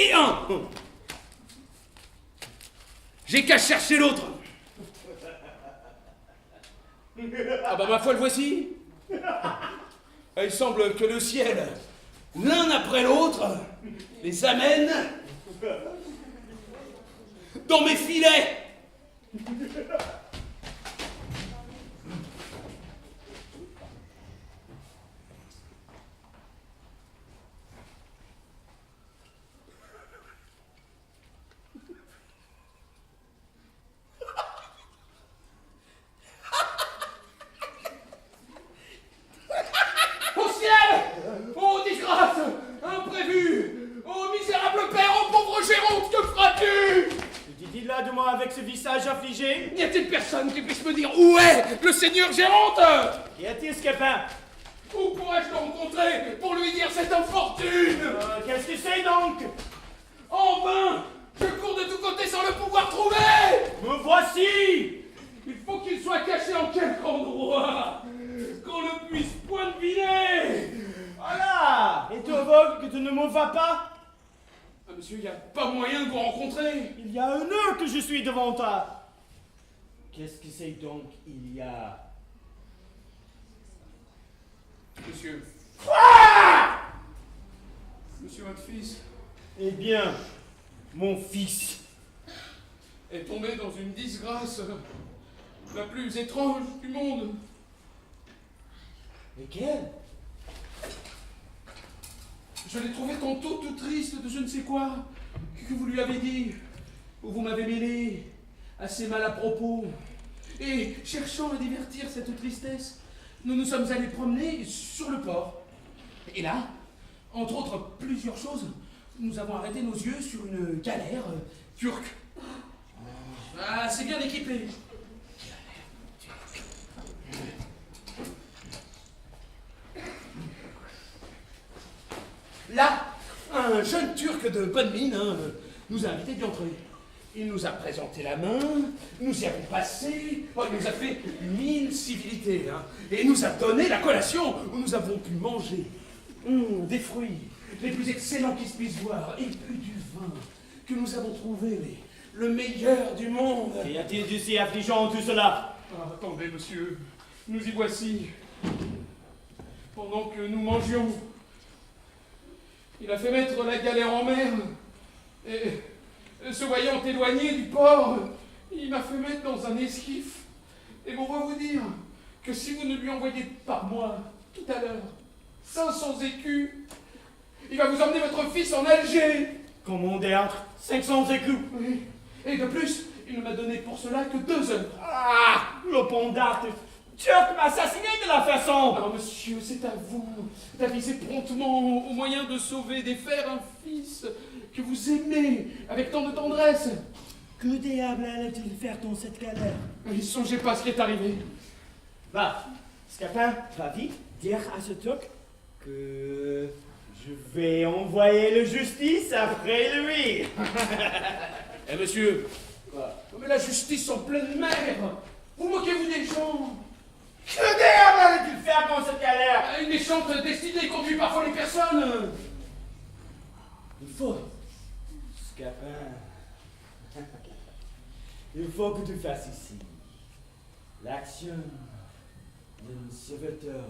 et un. J'ai qu'à chercher l'autre. Ah bah ma foi, le voici. Il semble que le ciel, l'un après l'autre, les amène dans mes filets. Au ciel! Oh disgrâce! Imprévu! Oh misérable père! Oh pauvre Géronte! Que feras-tu? Dis-t-il là de moi avec ce visage affligé? N'y a-t-il personne qui puisse me dire où est le seigneur Géronte? Qu'y a-t-il, Scapin? Où pourrais-je le rencontrer pour lui dire cette infortune? Qu'est-ce que c'est donc? En vain! Je cours de tous côtés sans le pouvoir trouver! Me voici! Il faut qu'il soit caché en quelque endroit, qu'on ne puisse point deviner! Voilà! Et tu aveugle que tu ne me vois pas? Ah, monsieur, il n'y a pas moyen de vous rencontrer! Il y a 1 heure que je suis devant toi! Qu'est-ce que c'est donc il y a? Monsieur. Monsieur, votre fils Eh bien, mon fils. est tombé dans une disgrâce la plus étrange du monde. Et quelle? Je l'ai trouvé tantôt tout triste de je ne sais quoi que vous lui avez dit, où vous m'avez mêlé assez mal à propos. Et cherchant à divertir cette tristesse, nous nous sommes allés promener sur le port. Et là, entre autres plusieurs choses, nous avons arrêté nos yeux sur une galère turque. Ah, c'est bien équipé. Là, un jeune Turc de bonne mine nous a invités d'y entrer. Il nous a présenté la main, nous y avons passé, il nous a fait 1000 civilités, et nous a donné la collation où nous avons pu manger des fruits, les plus excellents qui se puissent voir, et puis du vin que nous avons trouvé, le meilleur du monde. Qu'y a-t-il de si affligeant tout cela? Ah, attendez, monsieur, nous y voici. Pendant que nous mangions, il a fait mettre la galère en mer, et se voyant éloigné du port, il m'a fait mettre dans un esquif. Et on va vous dire que si vous ne lui envoyez par moi, tout à l'heure, 500 écus, il va vous emmener votre fils en Alger. Comme on entre 500 écus. Oui. Et de plus, il ne m'a donné pour cela que 2 heures. Ah! Le pont d'Arc turc m'a assassiné de la façon! Alors monsieur, c'est à vous d'aviser promptement au moyen de sauver, des fers un fils que vous aimez avec tant de tendresse. Que diable allait-il faire dans cette galère? Ne songez pas à ce qui est arrivé. Va, Scapin, va vite dire à ce Turc que je vais envoyer le justice après lui. Eh monsieur, mais la justice en pleine mer, vous moquez-vous des gens? Que diable allait-il faire dans cette galère? Une méchante destinée conduit parfois les personnes. Il faut, Scapin, il faut que tu fasses ici l'action d'un serviteur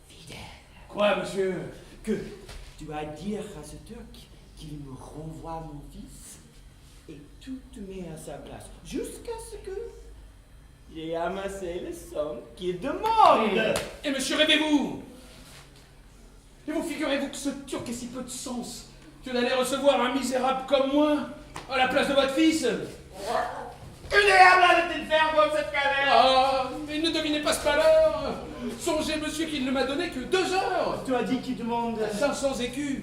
fidèle. Quoi, monsieur? Que tu vas dire à ce Turc qu'il me renvoie mon fils et tout te met à sa place jusqu'à ce que j'ai amassé les sommes qu'il demande. Et monsieur, rêvez-vous? Et vous figurez-vous que ce Turc ait si peu de sens que d'aller recevoir un misérable comme moi à la place de votre fils? Que diable allait-il faire dans cette galère? Ah, mais ne devinez pas ce malheur. Songez, monsieur, qu'il ne m'a donné que 2 heures. Tu as dit qu'il demande 500 écus.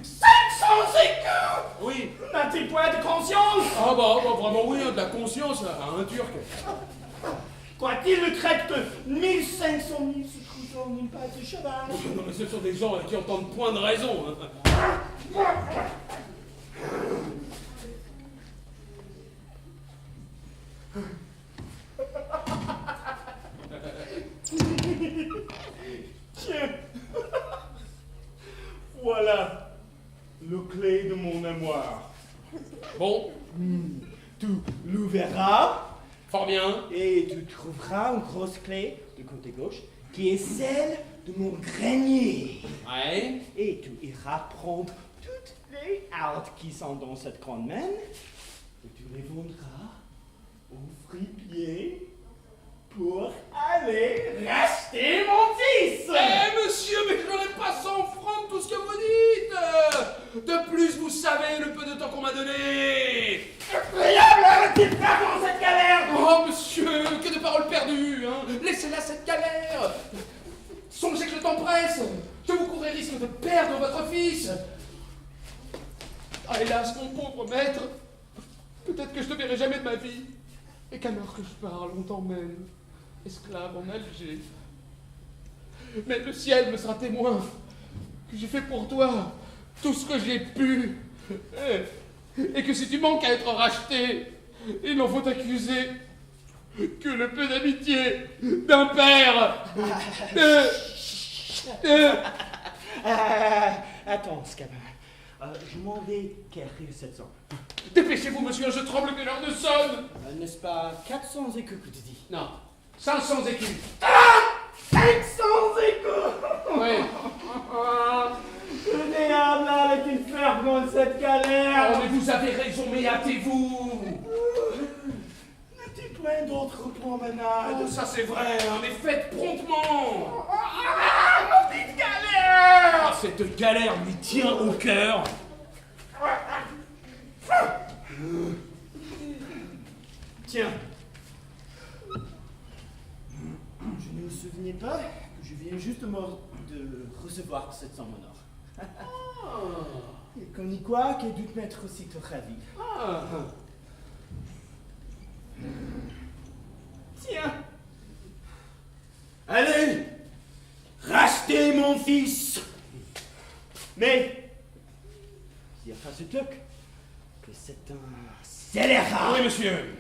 500 écus? Oui. N'a-t-il point de conscience? Ah bah vraiment oui, de la conscience à un Turc. Croit-il le traite que 1500 000 se trouvent une patte de cheval? Non mais ce sont des gens qui entendent point de raison. Tiens, voilà le clé de mon mémoire. Bon, Tu l'ouvriras fort bien. et tu trouveras une grosse clé de côté gauche qui est celle de mon grenier. Ouais. Et tu iras prendre toutes les hardes qui sont dans cette grande main et tu les vendras au fripier pour aller racheter mon fils. Eh monsieur, mais je n'aurai pas 100 francs de tout ce que vous dites. De plus, vous savez le peu de temps qu'on m'a donné. Incroyable, arrêtez de faire dans cette galère. Oh monsieur, que de paroles perdues, hein. Laissez-la cette galère. Songez que le temps presse. Que vous courez risque de perdre votre fils. Ah hélas, mon pauvre maître. Peut-être que je ne te verrai jamais de ma vie. Et qu'alors que je pars longtemps même, esclave en Alger. Mais le ciel me sera témoin que j'ai fait pour toi tout ce que j'ai pu. Et que si tu manques à être racheté, il n'en faut accuser que le peu d'amitié d'un père. Attends, Scabin. Je m'en vais quérir 700. Dépêchez-vous, monsieur, je tremble que l'heure ne sonne. N'est-ce pas 400 écus que tu dis? Non, 500 écus. 500 écus. Oui. Le diable allait-il faire dans cette galère? Oh, mais vous avez raison, mais hâtez-vous. N'as-tu plein d'autres promenades? Oh, ça c'est vrai, hein, mais faites promptement. Maudite galère! Ah, cette galère lui tient au cœur. Tiens. Je ne me souvenais pas que je viens justement de recevoir 700 monors. Et qu'on y croit qu'elle doit m'être aussitôt ravi. Ah. Tiens. Allez, rachetez mon fils. Mais, dire à ce toc que c'est un scélérat. Oui, monsieur.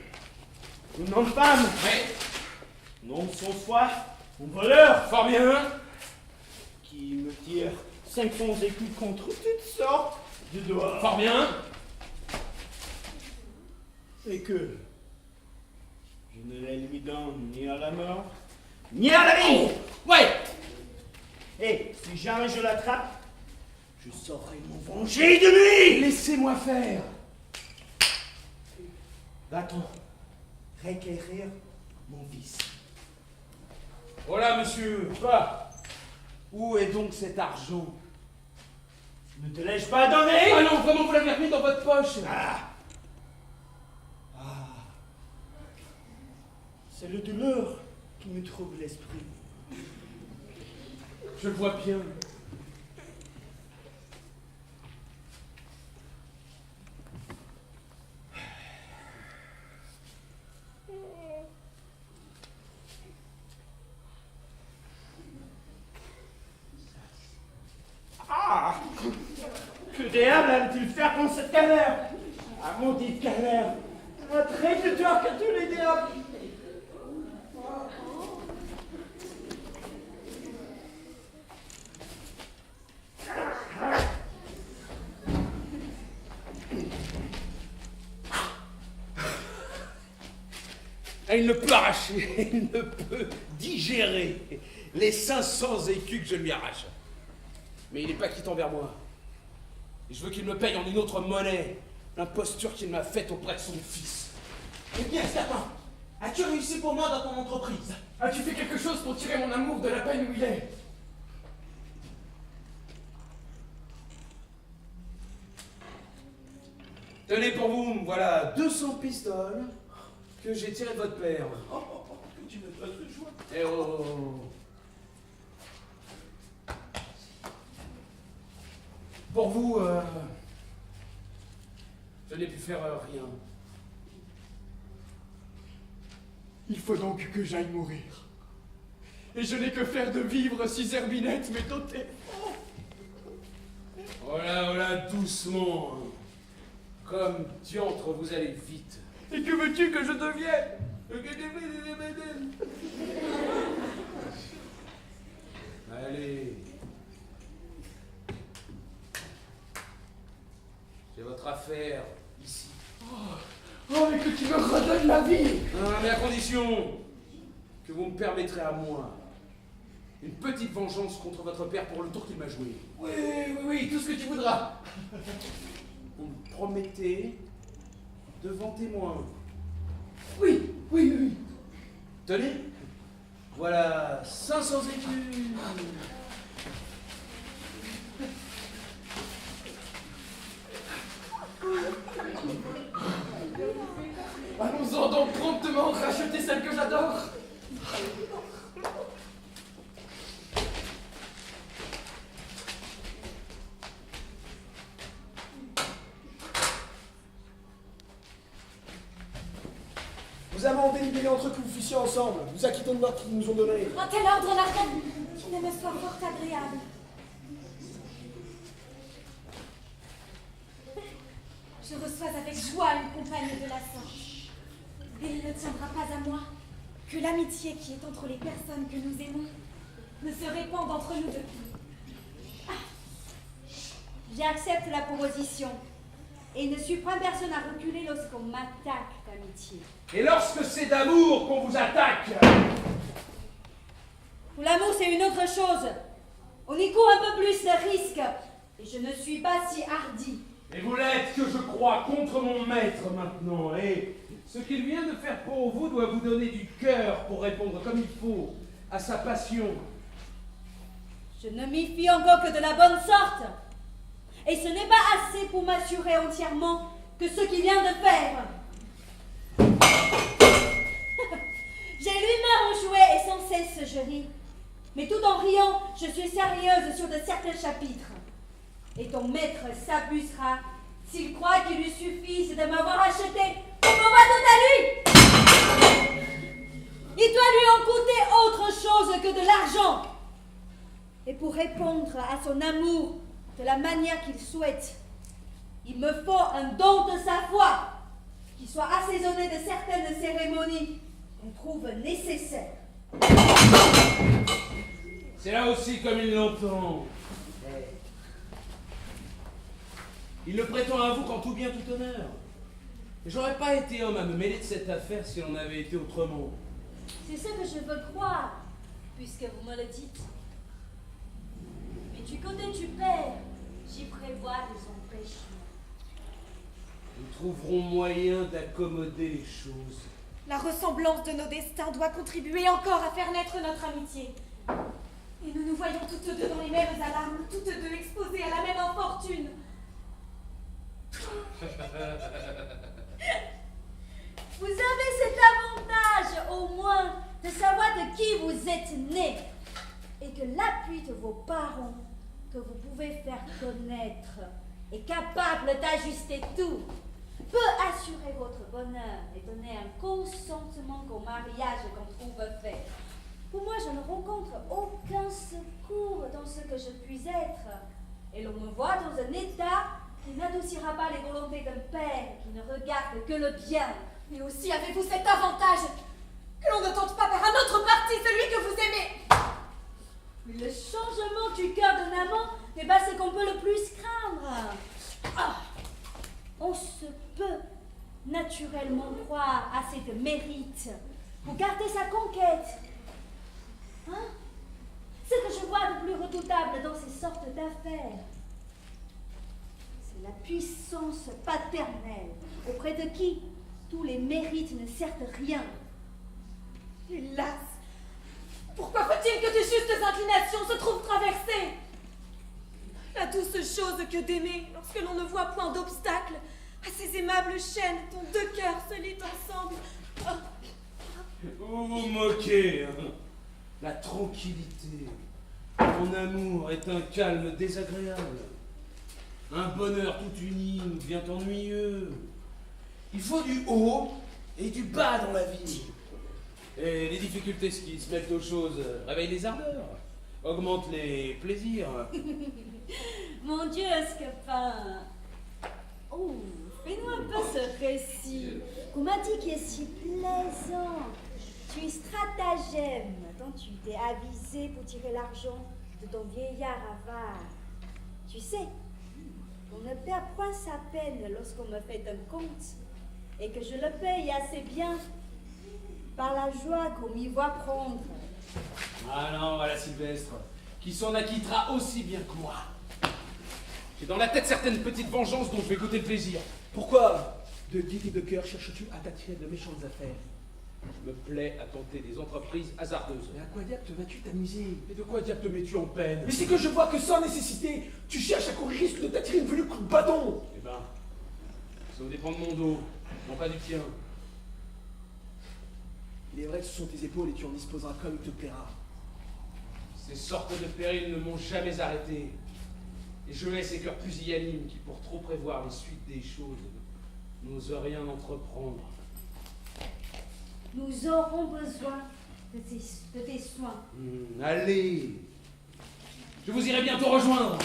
Un homme femme. Oui. Non sans foi, un voleur. Fort bien. Qui me tire 500 écus contre toutes sortes de doigts. Fort bien. Et que je ne les lui donne ni à la mort, ni à la vie. Ouais. Et si jamais je l'attrape, je saurai m'en venger de lui. Laissez-moi faire. Va-t-on requérir mon fils? Voilà, monsieur. Quoi? Où est donc cet argent? Ne te l'ai-je pas donné? Ah non, vraiment, vous l'avez remis dans votre poche. C'est le douleur qui me trouble l'esprit. Je le vois bien. Que diable allait-il faire dans cette galère? Ah, maudite galère! Un très plus tard que tous les diables! Elle ne peut arracher, elle ne peut digérer les 500 écus que je lui arrache. Mais il n'est pas quitte envers moi. Et je veux qu'il me paye en une autre monnaie l'imposture qu'il m'a faite auprès de son fils. Eh bien, Scapin, as-tu réussi pour moi dans ton entreprise? As-tu fait quelque chose pour tirer mon amour de la peine où il est? Tenez pour vous, voilà 200 pistoles que j'ai tirées de votre père. Que tu me fasses de joie. Eh oh. Pour vous, je n'ai pu faire rien. Il faut donc que j'aille mourir. Et je n'ai que faire de vivre si Zerbinette m'est dotée. Voilà, doucement. Comme diantre, vous allez vite. Et que veux-tu que je devienne? Allez. J'ai votre affaire ici. Oh, mais que tu me redonnes la vie! Ah, mais à condition que vous me permettrez à moi une petite vengeance contre votre père pour le tour qu'il m'a joué. Oui, tout ce que tu voudras. Vous me promettez devant témoin. Oui. Tenez, voilà 500 écus. Allons-en donc promptement racheter celle que j'adore. Nous avons délibéré entre que vous fussiez ensemble, nous acquittons de l'ordre qu'ils nous ont donné. Un tel ordre, Largan, qui ne me soit fort agréable. Je reçois avec joie une compagne de la sorte. Et il ne tiendra pas à moi que l'amitié qui est entre les personnes que nous aimons ne se répande entre nous deux. J'accepte la proposition. Et ne suis point personne à reculer lorsqu'on m'attaque d'amitié. Et lorsque c'est d'amour qu'on vous attaque, Pour l'amour, c'est une autre chose. On y court un peu plus de risques. Et je ne suis pas si hardi. et vous l'êtes que je crois contre mon maître maintenant, et ce qu'il vient de faire pour vous doit vous donner du cœur pour répondre comme il faut à sa passion. Je ne m'y fie encore que de la bonne sorte. Et ce n'est pas assez pour m'assurer entièrement que ce qu'il vient de faire. J'ai l'humeur au jouet et sans cesse je ris. Mais tout en riant, je suis sérieuse sur de certains chapitres. Et ton maître s'abusera s'il croit qu'il lui suffise de m'avoir acheté pour m'avoir tout à lui. Il doit lui en coûter autre chose que de l'argent. Et pour répondre à son amour de la manière qu'il souhaite, il me faut un don de sa foi qui soit assaisonné de certaines cérémonies qu'on trouve nécessaires. C'est là aussi comme il l'entend. Il le prétend à vous qu'en tout bien, tout honneur. Et j'aurais pas été homme à me mêler de cette affaire si on avait été autrement. C'est ce que je veux croire, puisque vous me le dites. Mais du côté du père, j'y prévois des empêchements. Nous trouverons moyen d'accommoder les choses. La ressemblance de nos destins doit contribuer encore à faire naître notre amitié. Et nous nous voyons toutes deux dans les mêmes alarmes, toutes deux exposées à la même infortune. Vous avez cet avantage, au moins, de savoir de qui vous êtes né, et que l'appui de vos parents, que vous pouvez faire connaître, est capable d'ajuster tout, peut assurer votre bonheur et donner un consentement qu'au mariage qu'on trouve fait. Pour moi, je ne rencontre aucun secours dans ce que je puis être, et l'on me voit dans un état qui n'adoucira pas les volontés d'un père qui ne regarde que le bien. Mais aussi avez-vous cet avantage que l'on ne tente pas par un autre parti celui que vous aimez. Mais le changement du cœur d'un amant n'est pas ce qu'on peut le plus craindre. On se peut naturellement croire assez de mérite pour garder sa conquête. Ce que je vois de plus redoutable dans ces sortes d'affaires, c'est la puissance paternelle auprès de qui tous les mérites ne servent rien. Hélas, pourquoi faut-il que de justes inclinations se trouvent traversées? La douce chose que d'aimer lorsque l'on ne voit point d'obstacle à ces aimables chaînes dont deux cœurs se lient ensemble. Vous vous moquez, hein. La tranquillité, mon amour est un calme désagréable. Un bonheur tout uni nous devient ennuyeux. Il faut du haut et du bas dans la vie. Et les difficultés qui se mêlent aux choses réveillent les ardeurs, augmentent les plaisirs. Mon Dieu, Scapin! Oh, fais-nous un peu ce récit qu'on m'a dit qui est si plaisant. Tu es stratagème dont tu t'es avisé pour tirer l'argent de ton vieillard avare. Tu sais qu'on ne perds point sa peine lorsqu'on me fait un compte, et que je le paye assez bien par la joie qu'on m'y voit prendre. Ah non, voilà Sylvestre, qui s'en acquittera aussi bien que moi. J'ai dans la tête certaines petites vengeances dont je vais goûter le plaisir. Pourquoi, de gaieté de cœur, cherches-tu à t'attirer de méchantes affaires? Je me plais à tenter des entreprises hasardeuses. Mais à quoi diable te vas-tu t'amuser? Et de quoi diable te mets-tu en peine? Mais c'est que je vois que sans nécessité, tu cherches à courir risque de t'attirer une venue coup de bâton. Eh ben, ça dépend de mon dos, non pas du tien. Il est vrai que ce sont tes épaules et tu en disposeras comme il te plaira. Ces sortes de périls ne m'ont jamais arrêté. Et je hais ces cœurs pusillanimes qui, pour trop prévoir les suites des choses, n'osent rien entreprendre. Nous aurons besoin de tes soins. Allez, je vous irai bientôt rejoindre.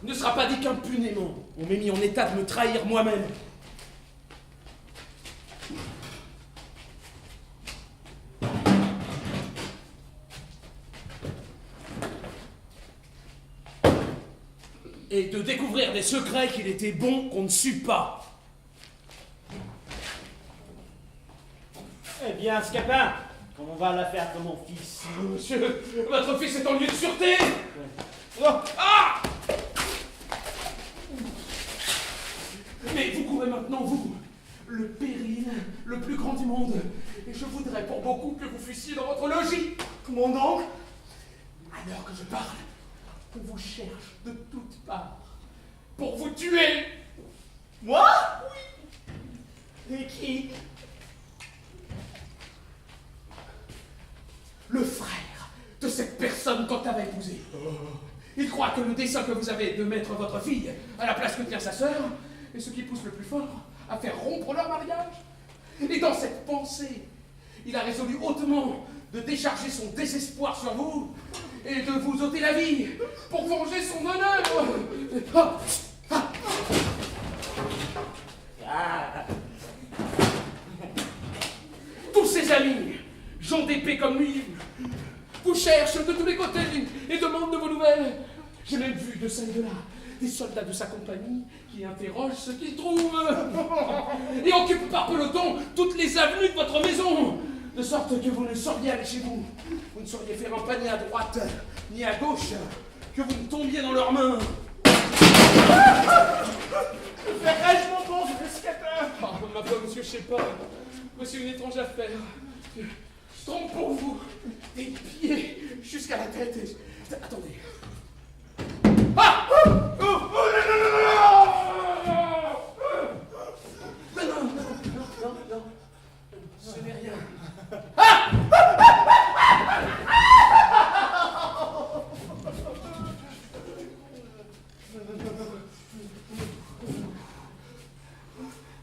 Il ne sera pas dit qu'impunément, on m'ait mis en état de me trahir moi-même. Et de découvrir des secrets qu'il était bon qu'on ne sût pas. Eh bien, Scapin, comment va l'affaire de mon fils? Monsieur, votre fils est en lieu de sûreté. Oh, Ah! Mais vous courez maintenant, vous, le péril le plus grand du monde. Et je voudrais pour beaucoup que vous fussiez dans votre logis. Comment donc? À l'heure que je parle, on vous cherche de toutes parts pour vous tuer. moi? Oui. Et qui? Le frère de cette personne qu'on avait épousée. Il croit que le dessein que vous avez de mettre votre fille à la place que tient sa sœur est ce qui pousse le plus fort à faire rompre leur mariage. Et dans cette pensée, il a résolu hautement de décharger son désespoir sur vous et de vous ôter la vie pour venger son honneur. Tous ses amis, gens d'épée comme lui, vous cherchent de tous les côtés et demandent de vos nouvelles. J'ai même vu de ça et de là des soldats de sa compagnie qui interrogent ce qu'ils trouvent et occupent par peloton toutes les avenues de votre maison, de sorte que vous ne sauriez aller chez vous, vous ne sauriez faire un pas ni à droite ni à gauche, que vous ne tombiez dans leurs mains. Ferais-je mon bon Scapin? Ah, ma foi, monsieur, je sais pas. Voici une étrange affaire. Je trompe pour vous. Des pieds jusqu'à la tête. Attendez. Ah! Oh, non, non, non. Ce n'est rien. Ah!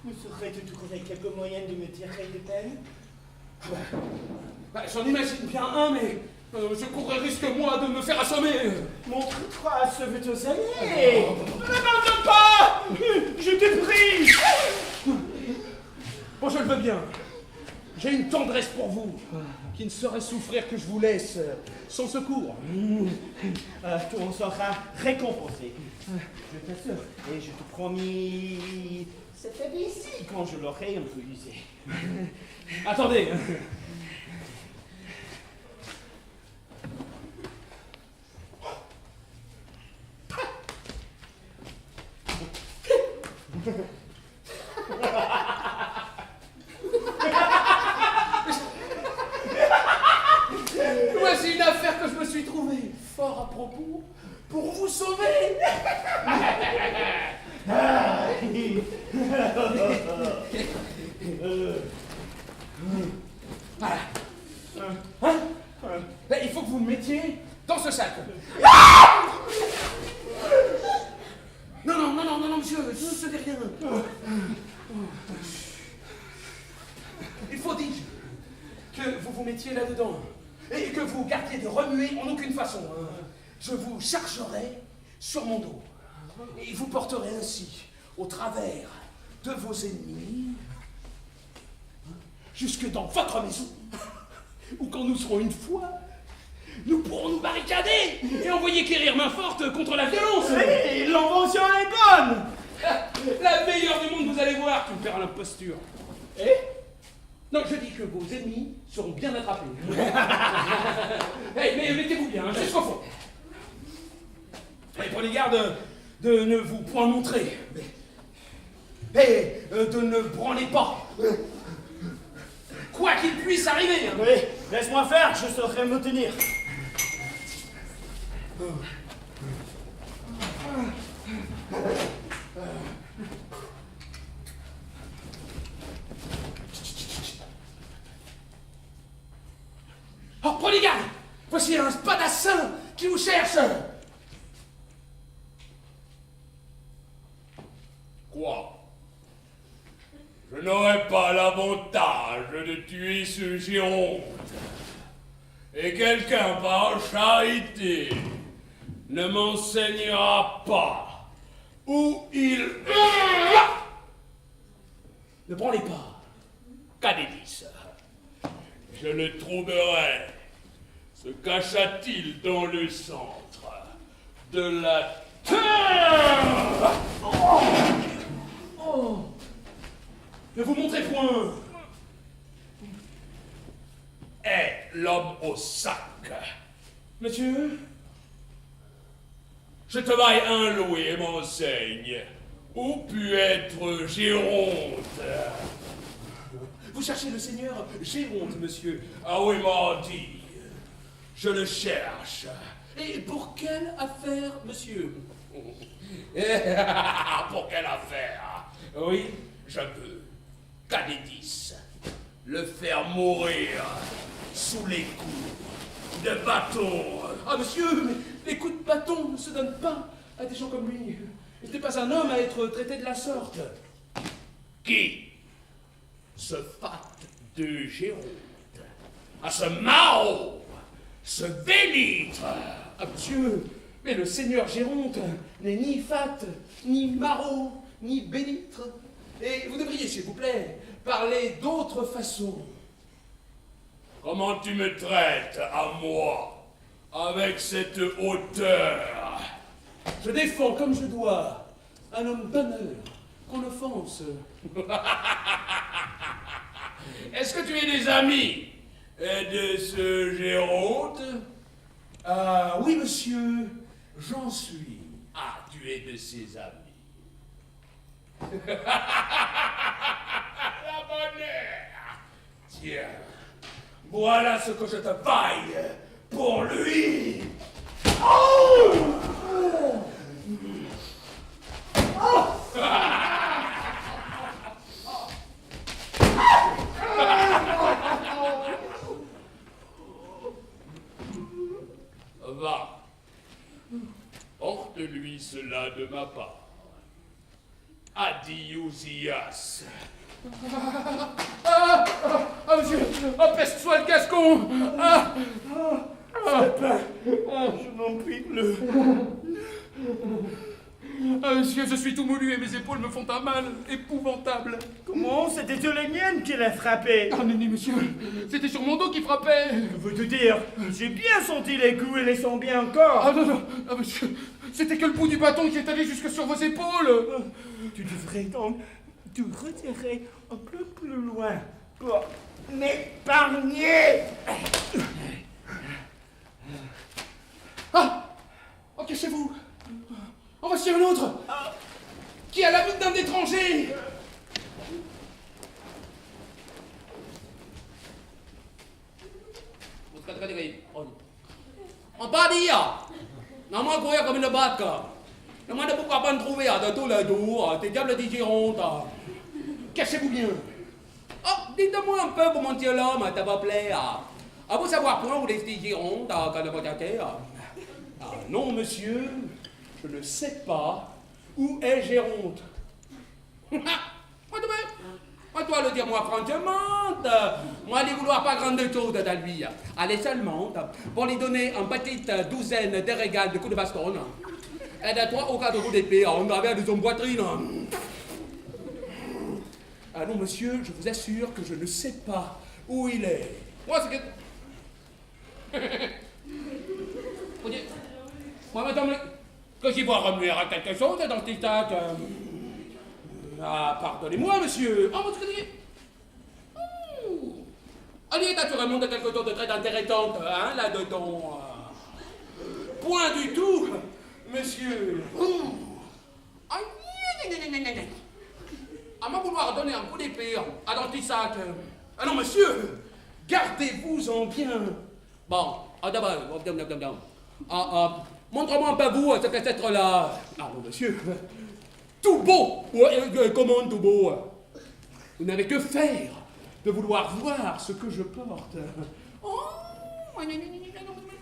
Ne saurais-tu trouver quelques moyens de me tirer de peine? J'en imagine bien un, mais je courrais risque, moi, de me faire assommer. Montre-toi ce que tu sais. Ne m'abandonne pas! Je te prie! Bon, je le veux bien. J'ai une tendresse pour vous, qui ne saurait souffrir que je vous laisse sans secours. Tu en seras récompensé. Je t'assure. Et je te promis cette habit ici quand je l'aurai un peu usé. Attendez. Voici une affaire que je me suis trouvée fort à propos pour vous sauver. Voilà. Hein? Il faut que vous me mettiez dans ce sac. Non, monsieur, ce n'est rien. Il faut, dis-je, que vous vous mettiez là-dedans et que vous gardiez de remuer en aucune façon. Je vous chargerai sur mon dos et vous porterez ainsi au travers de vos ennemis jusque dans votre maison, où quand nous serons une fois, nous pourrons nous barricader et envoyer quérir main forte contre la violence. Oui, l'invention est bonne. La meilleure du monde, vous allez voir, tu me feras l'imposture. Eh? Non, je dis que vos ennemis seront bien attrapés. Hey, mais mettez-vous bien, jusqu'au fond. Et prenez garde de ne vous point montrer. Et de ne branlez pas. Quoi qu'il puisse arriver. Oui, laisse-moi faire, je saurai me tenir. Oh, prenez garde! Voici un spadassin qui vous cherche! Quoi? Je n'aurai pas l'avantage de tuer ce géronte. Et quelqu'un par charité ne m'enseignera pas où il... Ne branlez pas. Cadédis, je le trouverai. Se cacha-t-il dans le centre de la terre? Oh! Ne vous montrez point! Est l'homme au sac. Monsieur? Je te vaille un loué, m'enseigne. Où put être Géronte? Vous cherchez le seigneur Géronte, monsieur. Ah oui, mardi. Je le cherche. Et pour quelle affaire, monsieur? Pour quelle affaire? Oui? Je peux, Cadédis, le faire mourir sous les coups de bâton. Ah, monsieur, mais les coups de bâton ne se donnent pas à des gens comme lui. Il n'est pas un homme à être traité de la sorte. Qui se fâte de Géronte? À ce maraud, ce bélitre. Ah, monsieur, mais le seigneur Géronte n'est ni fat, ni maraud, ni bélitre. Et vous devriez, s'il vous plaît, parler d'autre façon. Comment tu me traites à moi, avec cette hauteur? Je défends comme je dois un homme d'honneur qu'on offense. Est-ce que tu es des amis de ce Géronte? Ah oui, monsieur, j'en suis. Ah, tu es de ses amis. La bonne heure. Tiens, voilà ce que je te vaille pour lui. Va, porte-lui cela de ma part. Adiousias. Ah, monsieur, oh, peste soit le gascon. Je n'en puis plus. Ah, monsieur, je suis tout moulu et mes épaules me font un mal épouvantable. Comment? C'était les miennes qui l'ont frappé. Ah, mais monsieur, c'était sur mon dos qui frappait. Que veux-tu dire? J'ai bien senti les coups et les sens bien encore. Ah, non, ah, monsieur, c'était que le bout du bâton qui est allé jusque sur vos épaules. Tu devrais donc te retirer un peu plus loin pour m'épargner. Ah, oh, cachez-vous. En voici un autre qui a l'habit d'un étranger. On pas dire. Non, moi, courir comme une batte. Non, moi, ne pourquoi pas me trouver de tous les jours. T'es diable des Girondes. Cachez-vous bien. Oh, dites-moi un peu comment tu es l'homme, t'as pas plaît. À vous savoir point où les Girondes, quand vous êtes. Ah, non, monsieur, je ne sais pas où est Géronte. Moi, toi, le dire, moi, franchement, moi, lui vouloir pas grande chose de lui. Allez seulement, pour lui donner une petite douzaine de régales de coups de baston, et de 3 ou 4 coups d'épée en travers de son poitrine. Ah non, monsieur, je vous assure que je ne sais pas où il est. Moi, c'est que... Vous dites... Moi, madame, que j'y vois remuer à quelque chose dans le tic-tac. Ah, pardonnez-moi, monsieur. Ah, vous dites... Allez, naturellement, de quelque chose de très intéressant, hein, là-dedans. Point du tout, monsieur. Ah, à m'en vouloir donner un coup d'épée à dans le tic-tac. Ah non, monsieur, gardez-vous-en bien. Bon, d'abord, montre-moi un peu vous, ce cassette-là. Ah non, monsieur. Tout beau. Ouais, comment tout beau? Vous n'avez que faire de vouloir voir ce que je porte. Oh,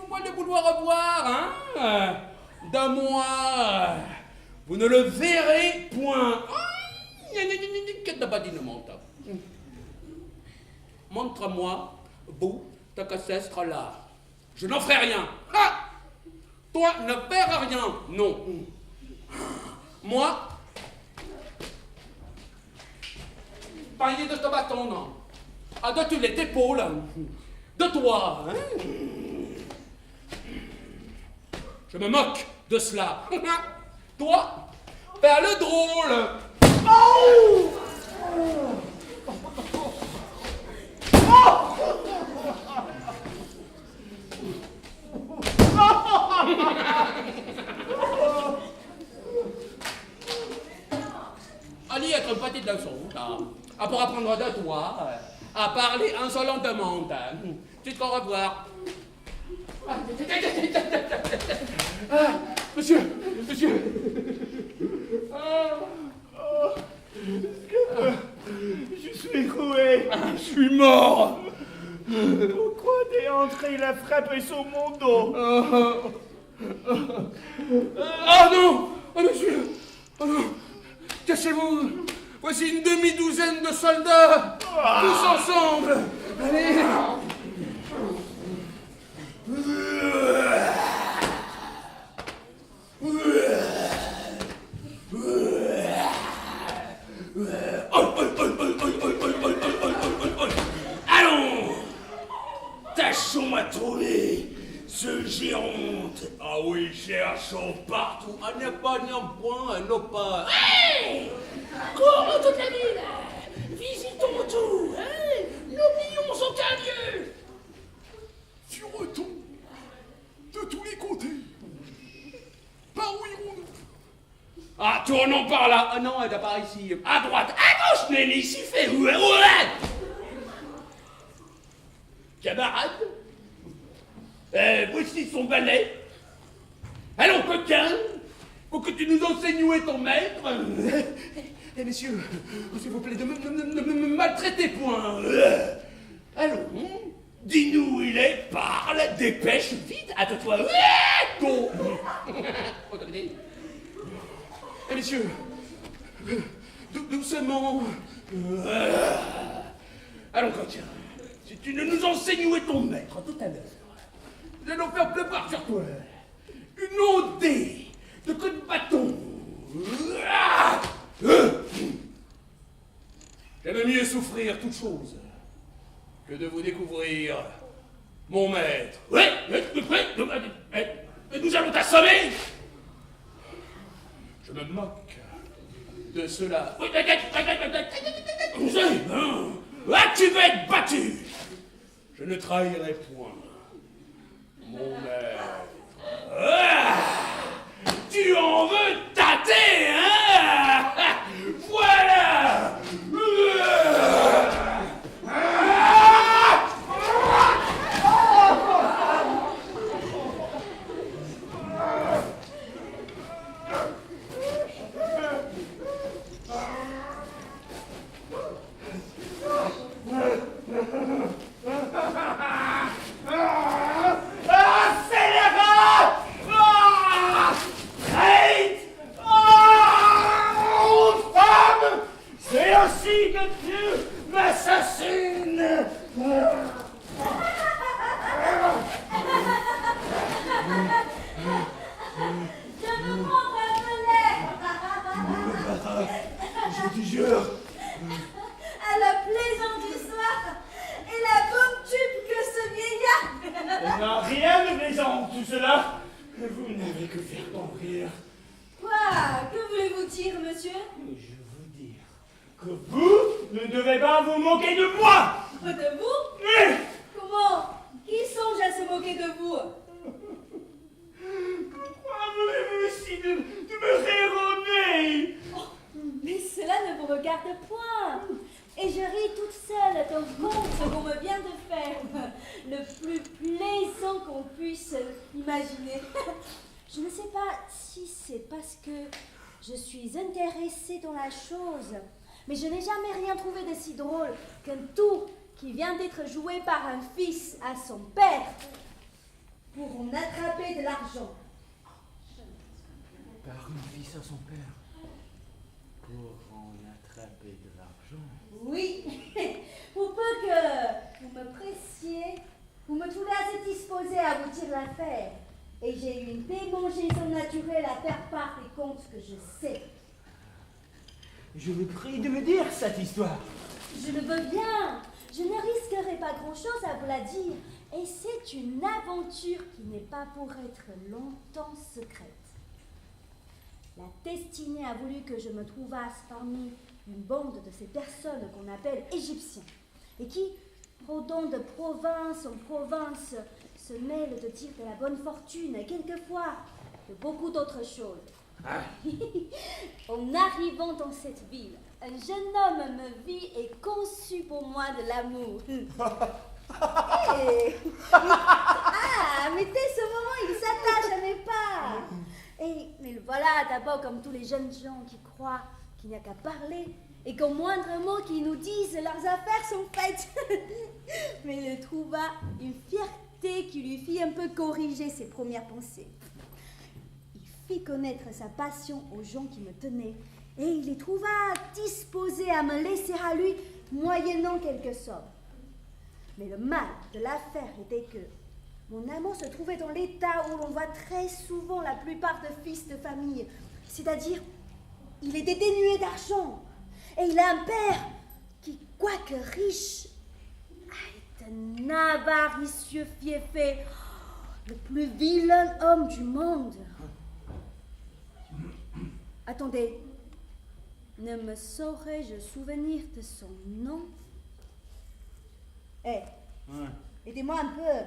moi de vouloir revoir, hein? De moi. Vous ne le verrez point. Qu'est-ce que t'as pas dit, ne monte? Montre-moi, vous, ta cassette-là. Je n'en ferai rien. Ah! Toi, ne perds rien. Non. Moi, panier de ce bâton, non. Ah, de tous les épaules. De toi, hein? Je me moque de cela. Toi, fais le drôle. Allez, être une petite leçon, pour apprendre de toi, à parler insolentement. Tu te revoir. Monsieur. Je suis roué. Je suis mort. Pourquoi t'es entré? Il a frappé sur mon dos. Ah non! Oh monsieur! Oh non! Cachez-vous! Voici une demi-douzaine de soldats! Tous ensemble! Allez! Allons! Tâchons à trouver ce géronte. Ah oui, cherchons partout. On n'a pas non point, non pas. Hey! Courons toute la ville! Visitons tout! Hein? N'oublions aucun lieu! Fureton de tous les côtés. Par où irons-nous? Ah, tournons par là! Ah non, elle n'est pas ici. À droite, à gauche, Nelly, s'y fait! Ouais! Camarade, voici son balai. Allons, coquin, faut que tu nous enseignes où est ton maître. Eh, messieurs, s'il vous plaît, ne me maltraitez point. Allons, dis-nous où il est, parle, dépêche, vite, hâte-toi. Go. Eh, messieurs, doucement. Allons, coquin, si tu ne nous enseignes où est ton maître tout à l'heure, nous allons faire pleuvoir sur toi une ondée de coups de bâton. J'aime mieux souffrir toute chose que de vous découvrir mon maître. Ouais, nous allons t'assommer. Je me moque de cela. Ah, tu vas être battu. Je ne trahirai point mon maître. Tu en veux tâter, hein? Voilà. Ainsi que Dieu m'assassine. Je me prends un relais. Je te jure. tout cela, vous n'avez que faire compris. Quoi? Que voulez-vous dire, monsieur? Je veux dire que vous ne devez pas vous moquer de moi. De vous? Mais Comment? Qui songe à se moquer de vous? pourquoi voulez-vous si de me raisonner? Mais cela ne vous regarde point. Et je ris toute seule d'un conte qu'on me vient de faire. Le plus plaisant qu'on puisse imaginer. Je ne sais pas si c'est parce que je suis intéressée dans la chose, mais je n'ai jamais rien trouvé de si drôle qu'un tour qui vient d'être joué par un fils à son père pour en attraper de l'argent. Par une fils à son père. Pour en attraper de l'argent. Oui, pour peu que vous me pressiez, vous me trouvez assez disposé à vous dire l'affaire. Et j'ai eu une démangeaison naturelle à faire part des contes que je sais. Je vous prie de me dire cette histoire. Je le veux bien. Je ne risquerai pas grand-chose à vous la dire. Et c'est une aventure qui n'est pas pour être longtemps secrète. La destinée a voulu que je me trouvasse parmi une bande de ces personnes qu'on appelle Égyptiens, et qui, rôdant de province en province, se mêlent de dire de la bonne fortune et quelquefois de beaucoup d'autres choses. En arrivant dans cette ville, un jeune homme me vit et conçut pour moi de l'amour. Mais dès ce moment, il s'attache à mes pas. Mais le voilà d'abord comme tous les jeunes gens qui croient qu'il n'y a qu'à parler et qu'au moindre mot qu'ils nous disent, leurs affaires sont faites. Mais il trouva une fierté qui lui fit un peu corriger ses premières pensées. Il fit connaître sa passion aux gens qui me tenaient et il les trouva disposés à me laisser à lui moyennant quelques sommes. Mais le mal de l'affaire était que mon amant se trouvait dans l'état où l'on voit très souvent la plupart de fils de famille, c'est-à-dire il est dénué d'argent et il a un père qui, quoique riche, est un avaricieux fiefé, le plus vilain homme du monde. Attendez, ne me saurais-je souvenir de son nom? Aidez-moi un peu.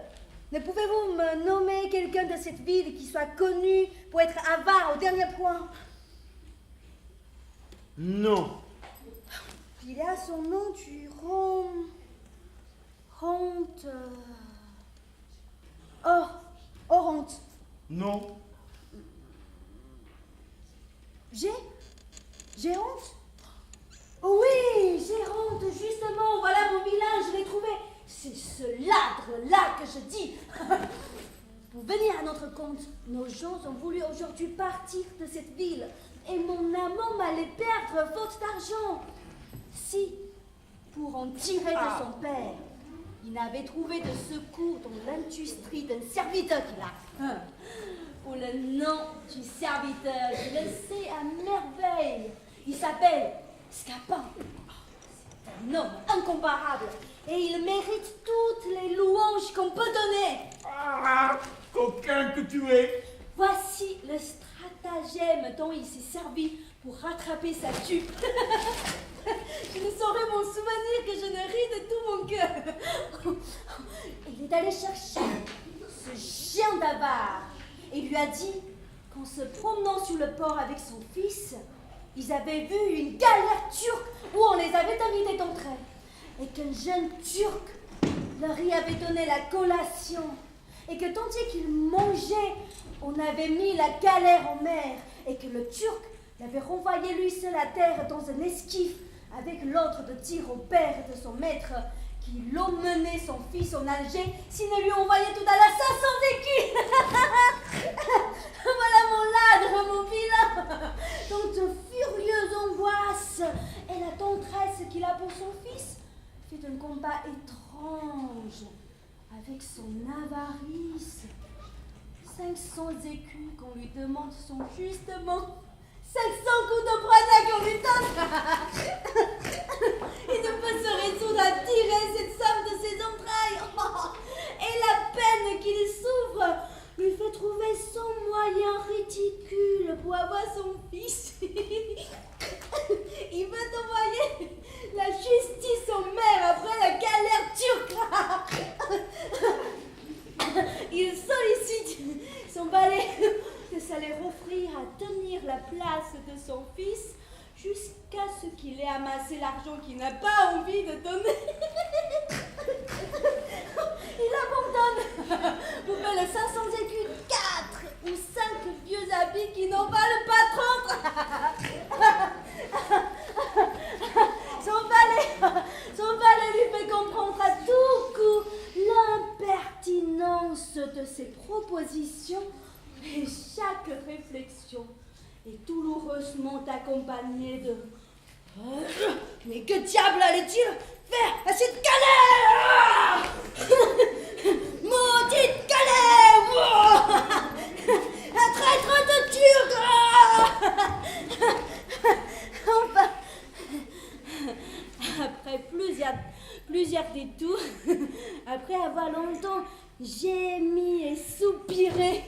Ne pouvez-vous me nommer quelqu'un de cette ville qui soit connu pour être avare au dernier point? Non. Il a son nom du Oronte. Non. Géronte? Oh oui, Géronte, justement, voilà mon village, je l'ai trouvé. C'est ce ladre-là que je dis. Pour venir à notre compte, nos gens ont voulu aujourd'hui partir de cette ville et mon amant m'allait perdre faute d'argent. Si, pour en tirer de son père, il n'avait trouvé de secours dans l'industrie d'un serviteur qu'il a. Pour le nom du serviteur, je le sais à merveille. Il s'appelle Scapin. C'est un homme incomparable et il mérite toutes les louanges qu'on peut donner. Coquin que tu es. Voici le stratagème dont il s'est servi pour rattraper sa dupe. Je ne saurais m'en souvenir que je ne ris de tout mon cœur. Il est allé chercher ce chien d'avare et lui a dit qu'en se promenant sur le port avec son fils, ils avaient vu une galère turque où on les avait invités d'entrer et qu'un jeune turc leur y avait donné la collation et que tandis qu'ils mangeaient, on avait mis la galère en mer et que le turc l'avait renvoyé lui seul à terre dans un esquif avec l'ordre de dire au père de son maître qu'il emmenait son fils en Alger s'il ne lui envoyait tout à l'heure 500 écus. Voilà mon ladre, mon vilain, dont de furieuses angoisses et la tendresse qu'il a pour son fils fait un combat étrange avec son avarice. 500 écus qu'on lui demande sont justement 500 coups de poignard qu'on lui donne. Il ne peut se résoudre à tirer cette somme de ses entrailles. Et la peine qu'il souffre lui fait choisi de donner. Il abandonne pour faire le 500 écus, 4 ou 5 vieux habits qui n'en valent pas 30. Son valet lui fait comprendre à tout coup l'impertinence de ses propositions et chaque réflexion est douloureusement accompagnée de « Mais que diable allait-il faire à cette galère? Maudite galère! Un traître de Turc! Enfin, après plusieurs détours, après avoir longtemps gémi et soupiré,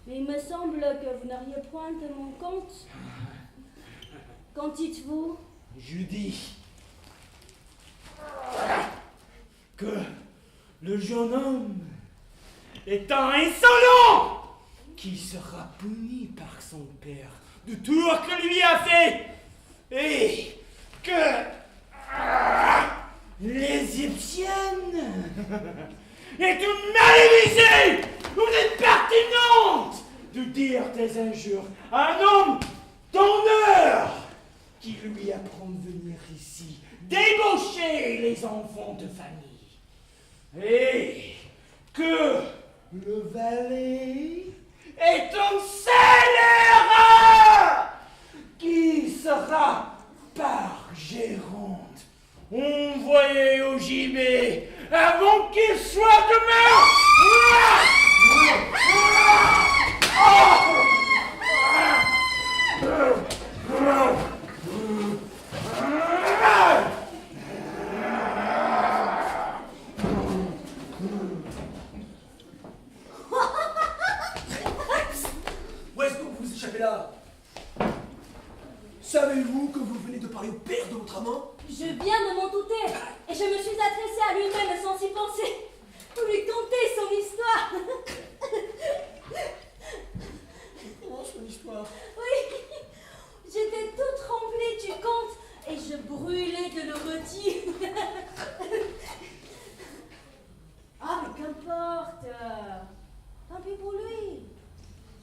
mais il me semble que vous n'auriez point de mon compte. Qu'en dites-vous? Je dis que le jeune homme est un insolent qui sera puni par son père de tout ce que lui a fait et que l'Égyptienne est une malédicée ou une pertinente de dire des injures à un homme d'honneur qui lui apprend de venir ici débaucher les enfants de famille et que le valet est un scélérat qui sera par gérante envoyé au gibet avant qu'il soit demain. Où est-ce que vous vous échappez là? Savez-vous que vous venez de parler au père de votre amant? Je viens de m'en douter, et je me suis adressée à lui-même sans y penser, pour lui conter son histoire. Oh, son histoire. Oui, j'étais toute tremblée du conte, et je brûlais de le redire. Ah, mais qu'importe. Tant pis pour lui.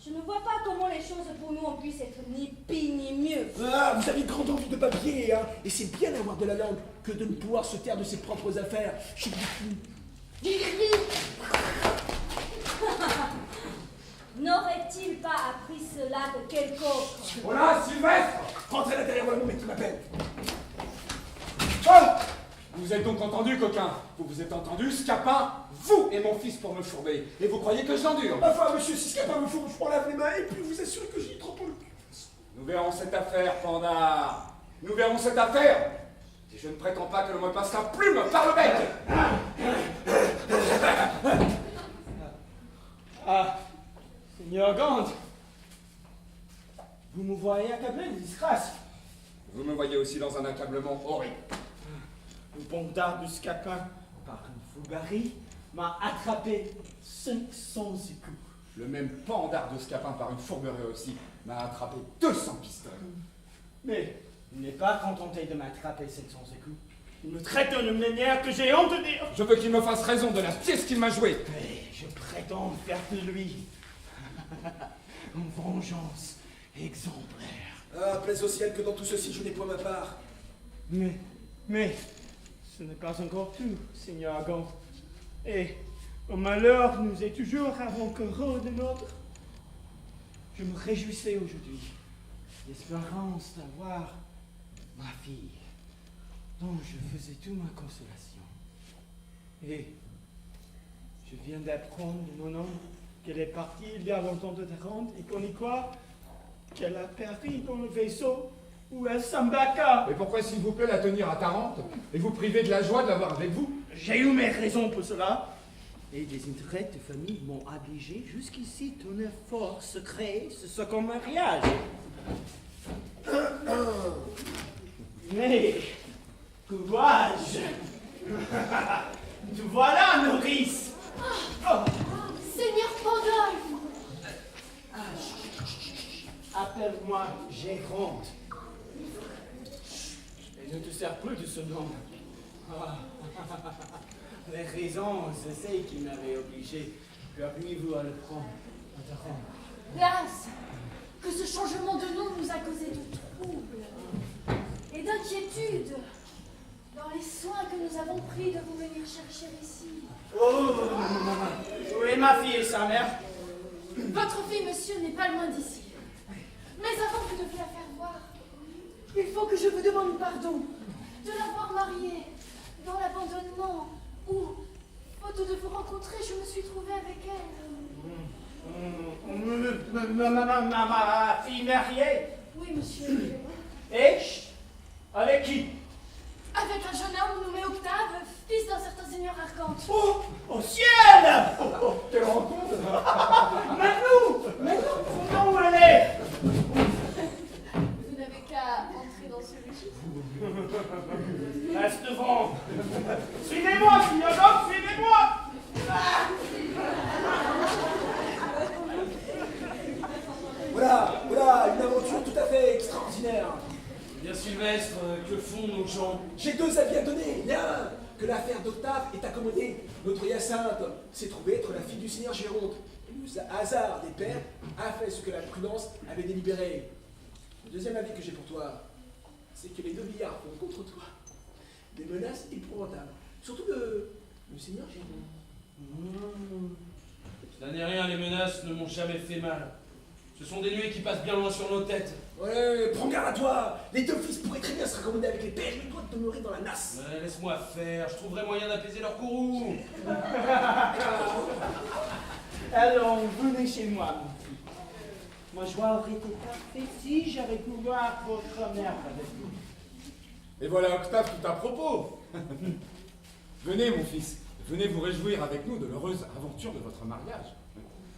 Je ne vois pas comment les choses pour nous en puissent être ni pire ni mieux. Ah, vous avez grande envie de papier, hein? Et c'est bien d'avoir de la langue que de ne pouvoir se taire de ses propres affaires. Je vous dis. N'aurait-il pas appris cela de quelque autre? Voilà, Sylvestre! Rentrez à l'intérieur, voilà mon mec qui m'appelle. Oh! Vous êtes donc entendu, coquin? Vous vous êtes entendu, Scapin? Vous et mon fils pour me fourber. Et vous croyez que je l'endure? Enfin, monsieur, si ce capin me fout, je prends lave les mains et puis vous assurez que j'y trempe le cul. Nous verrons cette affaire, Panda. Nous verrons cette affaire. Et je ne prétends pas que l'on me passe la plume par le bec. Ah, Seigneur Gand, vous me voyez accablé de disgrâce. Vous me voyez aussi dans un accablement horrible. Le bandard de Scapin, par une fougarie, m'a attrapé 500 écus. Le même Pandard de Scapin par une fourberie aussi m'a attrapé 200 pistolets. Mais il n'est pas contenté de m'attraper 700 écus. Il me traite d'une manière que j'ai honte de dire. Je veux qu'il me fasse raison de la pièce qu'il m'a jouée. Mais je prétends faire de lui une vengeance exemplaire. Ah, plaise au ciel que dans tout ceci, je n'ai point ma part. Mais, ce n'est pas encore tout, Seigneur Gand. Et au malheur nous est toujours avant-heureux de notre. Je me réjouissais aujourd'hui l'espérance d'avoir ma fille, dont je faisais toute ma consolation. Et je viens d'apprendre de mon oncle qu'elle est partie il y a longtemps de Tarente et qu'on y croit qu'elle a péri dans le vaisseau ou à Sambaka. Mais pourquoi, s'il vous plaît, la tenir à Tarente et vous priver de la joie de l'avoir avec vous? J'ai eu mes raisons pour cela. Et des intérêts de famille m'ont obligé jusqu'ici ton effort secret, ce second mariage. Mais, que vois-je? Te voilà, nourrice. Oh. Seigneur Pandore! Appelle-moi gérante. Et ne te sers plus de ce nom. Ah. Les raisons, c'est celles qui m'avaient obligé. Que appuyez-vous à le prendre, à te rendre. Hélas, que ce changement de nom nous a causé de troubles et d'inquiétudes dans les soins que nous avons pris de vous venir chercher ici. Oh, où est ma fille et sa mère? Votre fille, monsieur, n'est pas loin d'ici. Mais avant que de vous la faire voir, il faut que je vous demande pardon de l'avoir mariée dans l'abandonnement où, faute de vous rencontrer, je me suis trouvée avec elle. Ma fille mariée? Oui, monsieur. Et avec qui? Avec un jeune homme nommé Octave, fils d'un certain seigneur Arcante. Oh, au ciel! Quelle rencontre! Maintenant, où elle est? Vous n'avez qu'à entrer dans ce logis. Reste devant. Suivez-moi, signor Homme, suivez-moi! Voilà, une aventure tout à fait extraordinaire. Bien Sylvestre, que font nos gens? J'ai deux avis à donner. L'un, que l'affaire d'Octave est accommodée. Notre Hyacinthe s'est trouvée être la fille du seigneur Géronte. Et le hasard des pères a fait ce que la prudence avait délibéré. Le deuxième avis que j'ai pour toi, c'est que les deux billards font contre toi des menaces épouvantables. Surtout le seigneur Géronte. Ça n'est rien, les menaces ne m'ont jamais fait mal. Ce sont des nuées qui passent bien loin sur nos têtes. Ouais, prends garde à toi. Les deux fils pourraient très bien se raccommoder avec les pères, mais toi demeurer dans la nasse. Laisse-moi faire, je trouverai moyen d'apaiser leur courroux. Alors, venez chez moi, mon fils. Mon joie aurait été parfaite si j'avais pu voir votre mère avec vous. Et voilà Octave tout à propos. Venez, mon fils, venez vous réjouir avec nous de l'heureuse aventure de votre mariage.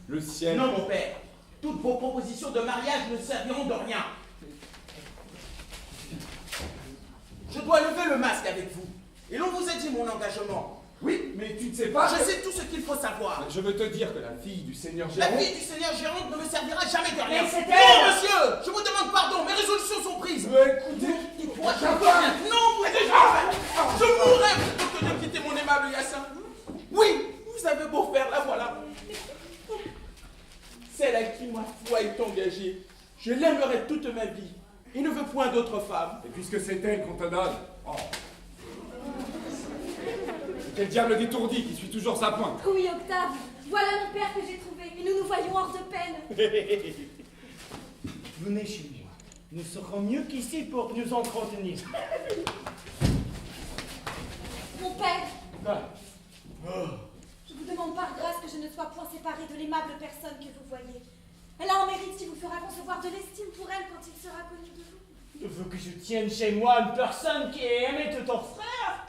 Le ciel... Non, mon père. Toutes vos propositions de mariage ne serviront de rien. Je dois lever le masque avec vous. Et l'on vous a dit mon engagement. Oui, mais tu ne sais pas... Je sais tout ce qu'il faut savoir. Je veux te dire que la fille du seigneur La Géronte... fille du seigneur Géronte ne me servira jamais de rien. Mais c'est Non, elle. monsieur, je vous demande pardon. Mes résolutions sont prises. Mais écoutez... Il pourra Non, vous je mourrai plutôt que de quitter mon aimable Hyacinthe. Oui, vous avez beau faire, la voilà. Celle à qui ma foi est engagée, je l'aimerai toute ma vie. Il ne veut point d'autre femme. Et puisque c'est elle qu'on te donne... Oh. Quel diable d'étourdi qui suit toujours sa pointe. Oui, Octave, voilà mon père que j'ai trouvé, et nous nous voyons hors de peine. Venez chez moi. Nous serons mieux qu'ici pour nous entretenir. Mon père, Ah. je vous demande par grâce que je ne sois point séparée de l'aimable personne que vous voyez. Elle a un mérite qui vous fera concevoir de l'estime pour elle quand il sera connu de vous. Je veux que je tienne chez moi une personne qui est aimée de ton frère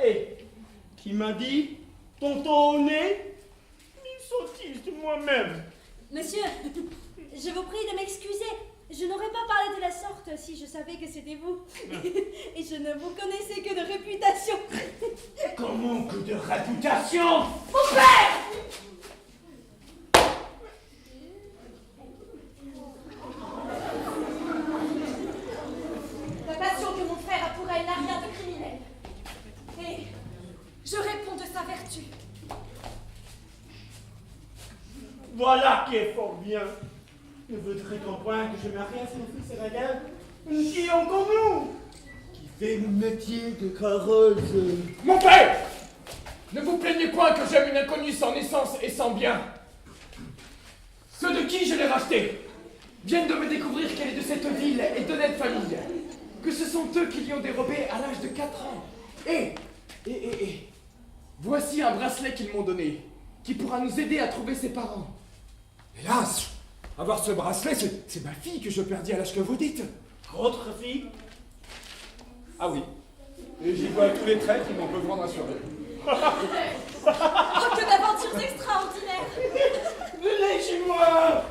et qui m'a dit, tonton au nez, une sottise de moi-même. Monsieur, je vous prie de m'excuser. Je n'aurais pas parlé de la sorte si je savais que c'était vous. Et je ne vous connaissais que de réputation. Comment que de réputation? Mon père! La passion que mon frère a pour elle n'a rien de criminel. Et je réponds de sa vertu. Voilà qui est fort bien. Ne voudrait-on point que je marie à son fils Régal une fille en commun qui fait le métier de carrosse? Mon père! Ne vous plaignez point que j'aime une inconnue sans naissance et sans bien. Ceux de qui je l'ai racheté viennent de me découvrir qu'elle est de cette ville et d'honnête famille. Que ce sont eux qui l'y ont dérobée à l'âge de 4 ans. Et, voici un bracelet qu'ils m'ont donné, qui pourra nous aider à trouver ses parents. Hélas, avoir ce bracelet, c'est ma fille que je perdis à l'âge que vous dites. Votre fille? Ah oui. Et j'y vois tous les traits qui m'en peuvent rendre assuré. Oh, que d'aventures extraordinaires! Venez chez moi!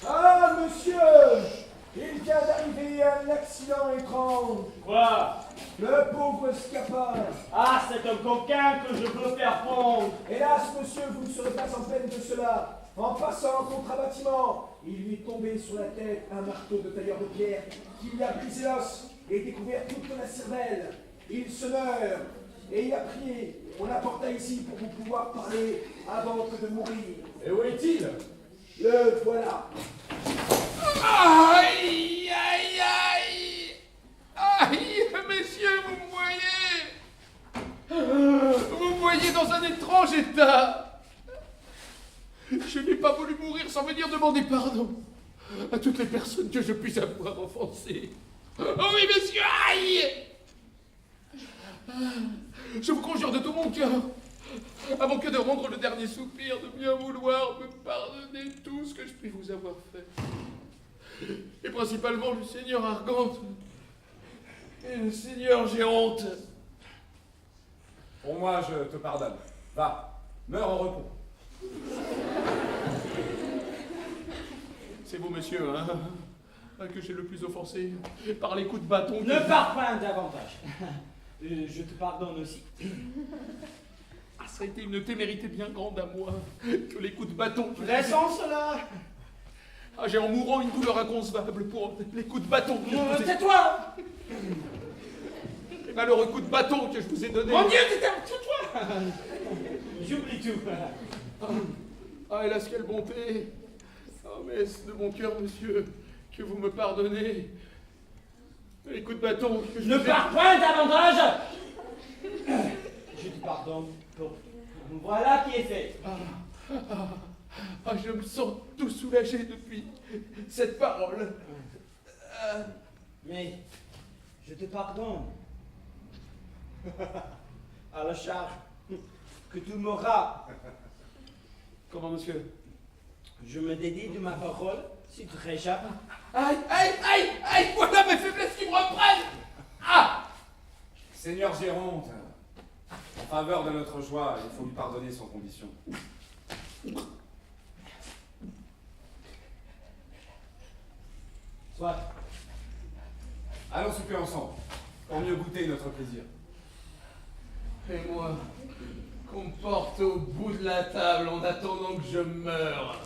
Ah, monsieur! Il vient d'arriver un accident étrange. Quoi? Le pauvre pauvre Scapin. Ah, c'est un coquin que je veux faire pondre. Hélas, monsieur, vous ne serez pas en peine de cela. En passant contre un bâtiment, il lui est tombé sur la tête un marteau de tailleur de pierre qui lui a brisé l'os et découvert toute la cervelle. Il se meurt et il a prié. On l'apporta ici pour vous pouvoir parler avant que de mourir. Et où est-il? Le voilà. Aïe, aïe, aïe! Aïe, messieurs, vous me voyez? Vous me voyez dans un étrange état. Je n'ai pas voulu mourir sans venir demander pardon à toutes les personnes que je puisse avoir offensées. Oh oui, messieurs, aïe! Je vous conjure de tout mon cœur, avant que de rendre le dernier soupir, de bien vouloir me pardonner tout ce que je puis vous avoir fait. Et principalement le seigneur Argante et le seigneur Géronte. Pour moi, je te pardonne. Va, meurs en repos. C'est vous, monsieur, hein, que j'ai le plus offensé par les coups de bâton. Ne pars pas davantage. Je te pardonne aussi. Ah, ça a été une témérité bien grande à moi que les coups de bâton. Laissons cela. Ah, j'ai en mourant une douleur inconcevable pour les coups de bâton que je vous ai... Tais-toi. Les malheureux coups de bâton que je vous ai donnés. Mon Dieu, tais-toi. J'oublie tout. Ah, hélas, quelle bonté. Oh, mais c'est de mon cœur, monsieur, que vous me pardonnez. Les coups de bâton que je Ne vous ai... pars point davantage. Je te pardonne pour... Voilà qui est fait. Ah, je me sens tout soulagé depuis cette parole. Mais je te pardonne. À la charge que tu m'auras. Comment, monsieur? Je me dédie de ma parole si tu réchappes. Aïe, aïe, aïe, aïe, voilà mes faiblesses qui me reprennent. Ah! Seigneur Géronte, en faveur de notre joie, il faut lui pardonner sans condition. Soit. Allons souper ensemble, pour mieux goûter notre plaisir. Et moi, qu'on me porte au bout de la table en attendant que je meure.